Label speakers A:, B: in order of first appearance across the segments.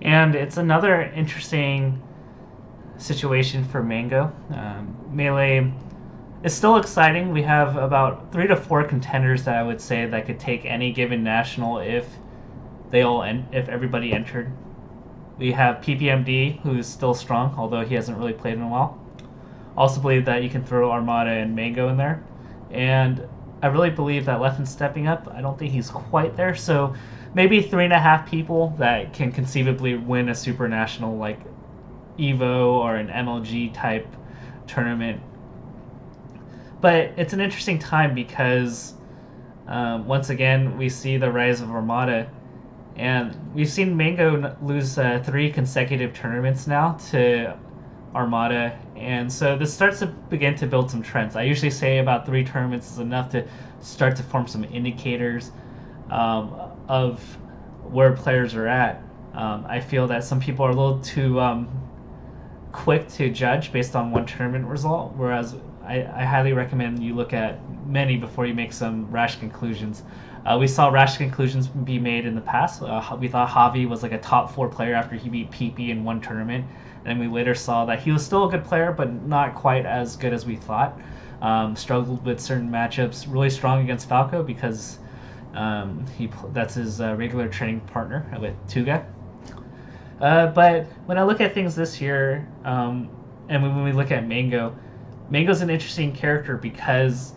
A: And it's another interesting situation for Mango. Melee is still exciting. We have about 3 to 4 contenders that I would say that could take any given national if everybody entered. We have PPMD, who's still strong, although he hasn't really played in a while. Also believe that you can throw Armada and Mango in there. And I really believe that Leffen's stepping up. I don't think he's quite there, so maybe 3.5 people that can conceivably win a super national like Evo or an MLG type tournament. But it's an interesting time because once again we see the rise of Armada, and we've seen Mango lose 3 consecutive tournaments now to Armada, and so this starts to begin to build some trends. I usually say about 3 tournaments is enough to start to form some indicators of where players are at. I feel that some people are a little too quick to judge based on one tournament result, whereas I highly recommend you look at many before you make some rash conclusions. We saw rash conclusions be made in the past. We thought Javi was like a top 4 player after he beat PP in one tournament, and we later saw that he was still a good player, but not quite as good as we thought. Struggled with certain matchups, really strong against Falco because that's his regular training partner with Tuga. But when I look at things this year, and when we look at Mango, Mango's an interesting character because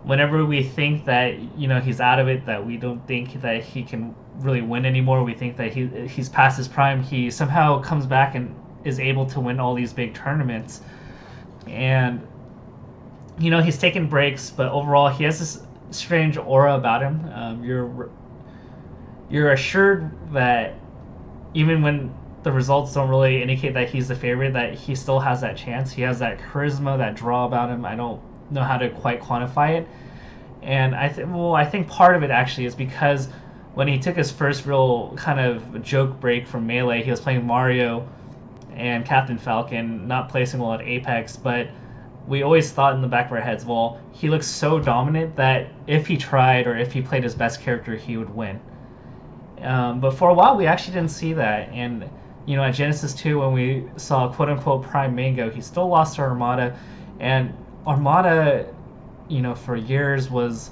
A: whenever we think that he's out of it, that we don't think that he can really win anymore, we think that he's past his prime, he somehow comes back and is able to win all these big tournaments. And he's taken breaks, but overall he has this strange aura about him. You're assured that even when the results don't really indicate that he's the favorite, that he still has that chance. He has that charisma, that draw about him. I don't know how to quite quantify it. And I think part of it actually is because when he took his first real kind of joke break from Melee, he was playing Mario and Captain Falcon, not placing well at Apex, but we always thought in the back of our heads, well, he looks so dominant that if he tried or if he played his best character, he would win. But for a while, we actually didn't see that. And, at Genesis 2, when we saw quote-unquote Prime Mango, he still lost to Armada. And Armada, for years was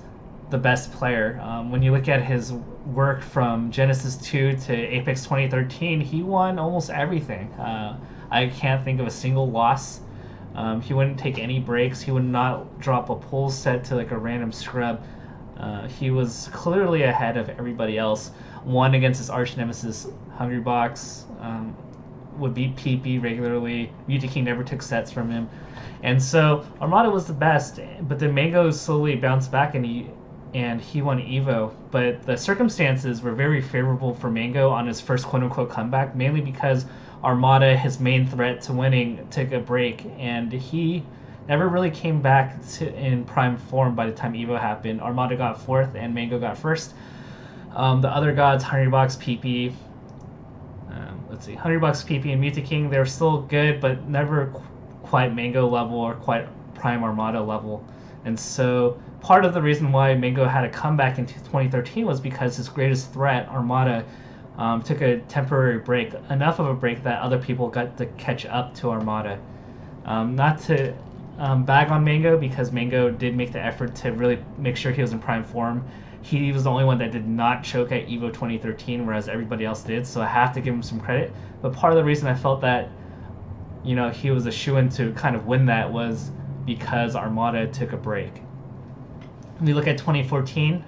A: the best player. When you look at his work from Genesis 2 to Apex 2013, he won almost everything. I can't think of a single loss. He wouldn't take any breaks. He would not drop a pull set to like a random scrub. He was clearly ahead of everybody else. Won against his arch nemesis, Hungrybox, would beat PP regularly. King never took sets from him. And so Armada was the best, but then Mango slowly bounced back and he won Evo. But the circumstances were very favorable for Mango on his first quote-unquote comeback, mainly because Armada, his main threat to winning, took a break, and he never really came back in prime form by the time Evo happened. Armada got 4th and Mango got 1st. The other gods, Hungrybox, PP, Hungrybox, PP, and King, they were still good, but never quite Mango level or quite prime Armada level. And so part of the reason why Mango had a comeback in 2013 was because his greatest threat, Armada, took a temporary break, enough of a break that other people got to catch up to Armada. Not to bag on Mango, because Mango did make the effort to really make sure he was in prime form. He was the only one that did not choke at Evo 2013, whereas everybody else did, so I have to give him some credit. But part of the reason I felt that he was a shoo-in to kind of win that was because Armada took a break. When we look at 2014,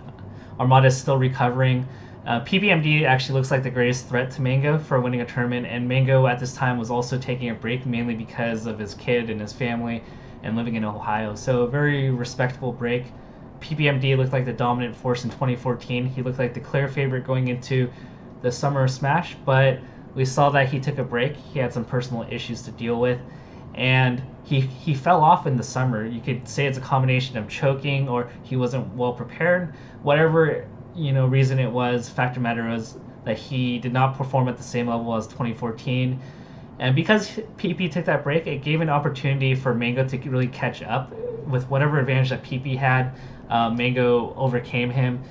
A: Armada is still recovering. PPMD actually looks like the greatest threat to Mango for winning a tournament, and Mango at this time was also taking a break mainly because of his kid and his family and living in Ohio. So a very respectable break. PPMD looked like the dominant force in 2014. He looked like the clear favorite going into the Summer Smash, but we saw that he took a break. He had some personal issues to deal with, and he fell off in the summer. You could say it's a combination of choking or he wasn't well prepared. Whatever reason it was, fact of matter was that he did not perform at the same level as 2014. And because PP took that break, it gave an opportunity for Mango to really catch up with whatever advantage that PP had. Mango overcame him.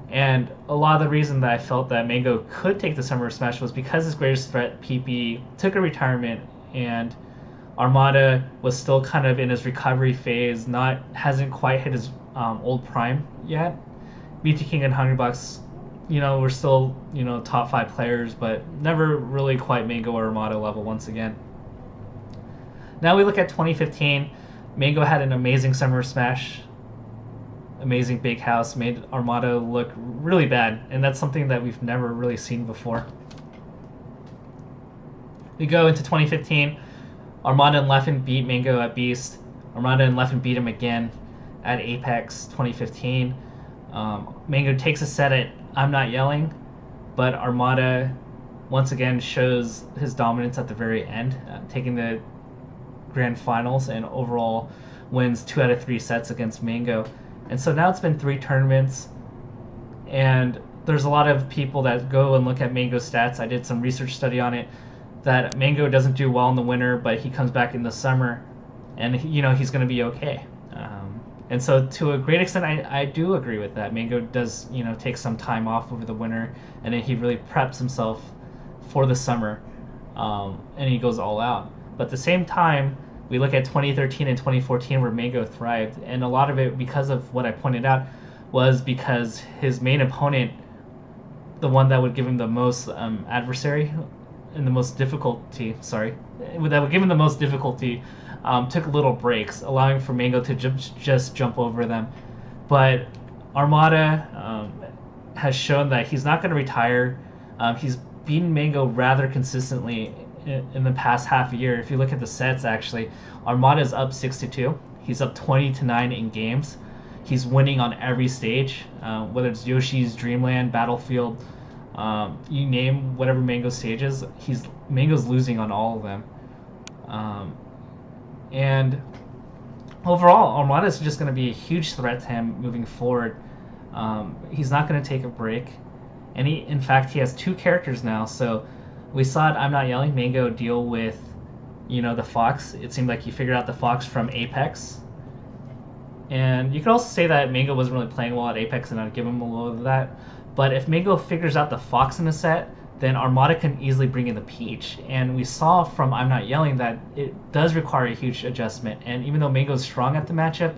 A: And a lot of the reason that I felt that Mango could take the Summer Smash was because his greatest threat, PP, took a retirement, and Armada was still kind of in his recovery phase, hasn't quite hit his old prime yet. BT King and Hungrybox, we're still top 5 players, but never really quite Mango or Armada level once again. Now we look at 2015. Mango had an amazing Summer Smash, amazing Big House, made Armada look really bad, and that's something that we've never really seen before. We go into 2015. Armada and Leffen beat Mango at Beast. Armada and Leffen beat him again at Apex 2015. Mango takes a set at I'm Not Yelling, but Armada once again shows his dominance at the very end, taking the grand finals and overall wins 2 out of 3 sets against Mango. And so now it's been 3 tournaments, and there's a lot of people that go and look at Mango's stats. I did some research study on it, that Mango doesn't do well in the winter, but he comes back in the summer, and he's going to be okay. And so to a great extent, I do agree with that. Mango does take some time off over the winter, and then he really preps himself for the summer, and he goes all out. But at the same time, we look at 2013 and 2014 where Mango thrived, and a lot of it, because of what I pointed out, was because his main opponent, the one that would give him the most adversary and the most difficulty, that would give him the most difficulty, took little breaks, allowing for Mango to just jump over them. But Armada has shown that he's not going to retire. He's beaten Mango rather consistently in the past half a year. If you look at the sets, actually, Armada is up 6-2. He's up 20-9 in games. He's winning on every stage, whether it's Yoshi's Dreamland, Battlefield, you name whatever Mango stages, Mango's losing on all of them. And overall, Armada is just going to be a huge threat to him moving forward. He's not going to take a break, and in fact, he has 2 characters now. So we saw it, I'm Not Yelling, Mango deal with, the Fox. It seemed like he figured out the Fox from Apex. And you could also say that Mango wasn't really playing well at Apex, and I'd give him a little of that. But if Mango figures out the Fox in a set, then Armada can easily bring in the Peach. And we saw from I'm Not Yelling that it does require a huge adjustment. And even though Mango's strong at the matchup,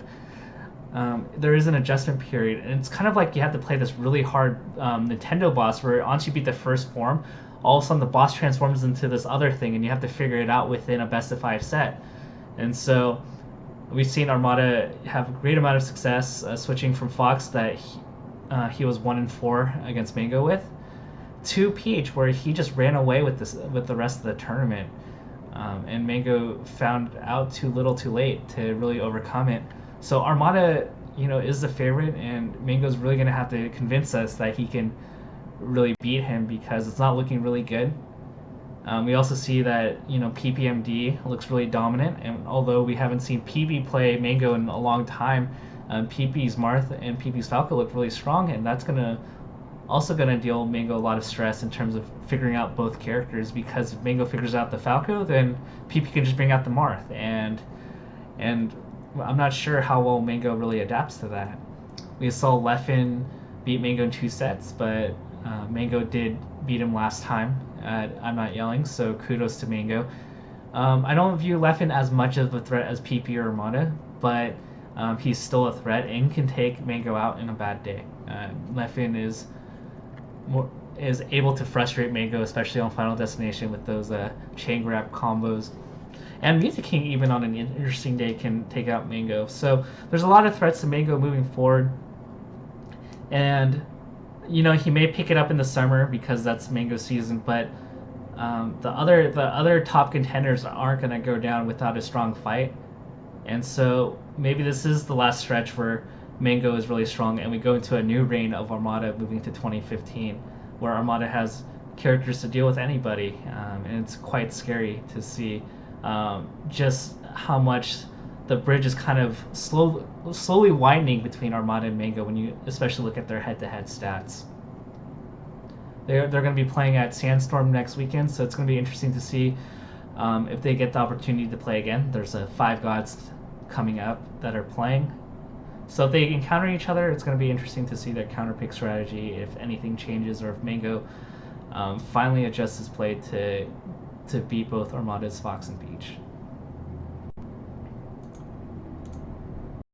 A: there is an adjustment period. And it's kind of like you have to play this really hard Nintendo boss where once you beat the first form, all of a sudden the boss transforms into this other thing, and you have to figure it out within a best-of-5 set. And so we've seen Armada have a great amount of success switching from Fox that he was 1-4 against Mango with, to Peach, where he just ran away with the rest of the tournament, and Mango found out too little, too late to really overcome it. So Armada, is the favorite, and Mango's really going to have to convince us that he can really beat him, because it's not looking really good. We also see that PPMD looks really dominant, and although we haven't seen PP play Mango in a long time, PP's Marth and PP's Falco look really strong, and that's also gonna deal Mango a lot of stress in terms of figuring out both characters, because if Mango figures out the Falco, then PP can just bring out the Marth, and I'm not sure how well Mango really adapts to that. We saw Leffen beat Mango in 2 sets, but Mango did beat him last time at I'm Not Yelling, so kudos to Mango. I don't view Leffen as much of a threat as PP or Armada, but he's still a threat and can take Mango out in a bad day. Leffen is able to frustrate Mango, especially on Final Destination with those chain grab combos. And Music King, even on an interesting day, can take out Mango. So there's a lot of threats to Mango moving forward. And, he may pick it up in the summer because that's Mango season, but the other top contenders aren't going to go down without a strong fight. And so maybe this is the last stretch where Mango is really strong, and we go into a new reign of Armada moving to 2015, where Armada has characters to deal with anybody, and it's quite scary to see just how much the bridge is kind of slowly widening between Armada and Mango when you especially look at their head-to-head stats. They're going to be playing at Sandstorm next weekend, so it's going to be interesting to see if they get the opportunity to play again. There's 5 gods coming up that are playing. So if they encounter each other, it's going to be interesting to see their counter pick strategy, if anything changes, or if Mango finally adjusts his play to beat both Armada's Fox and Peach.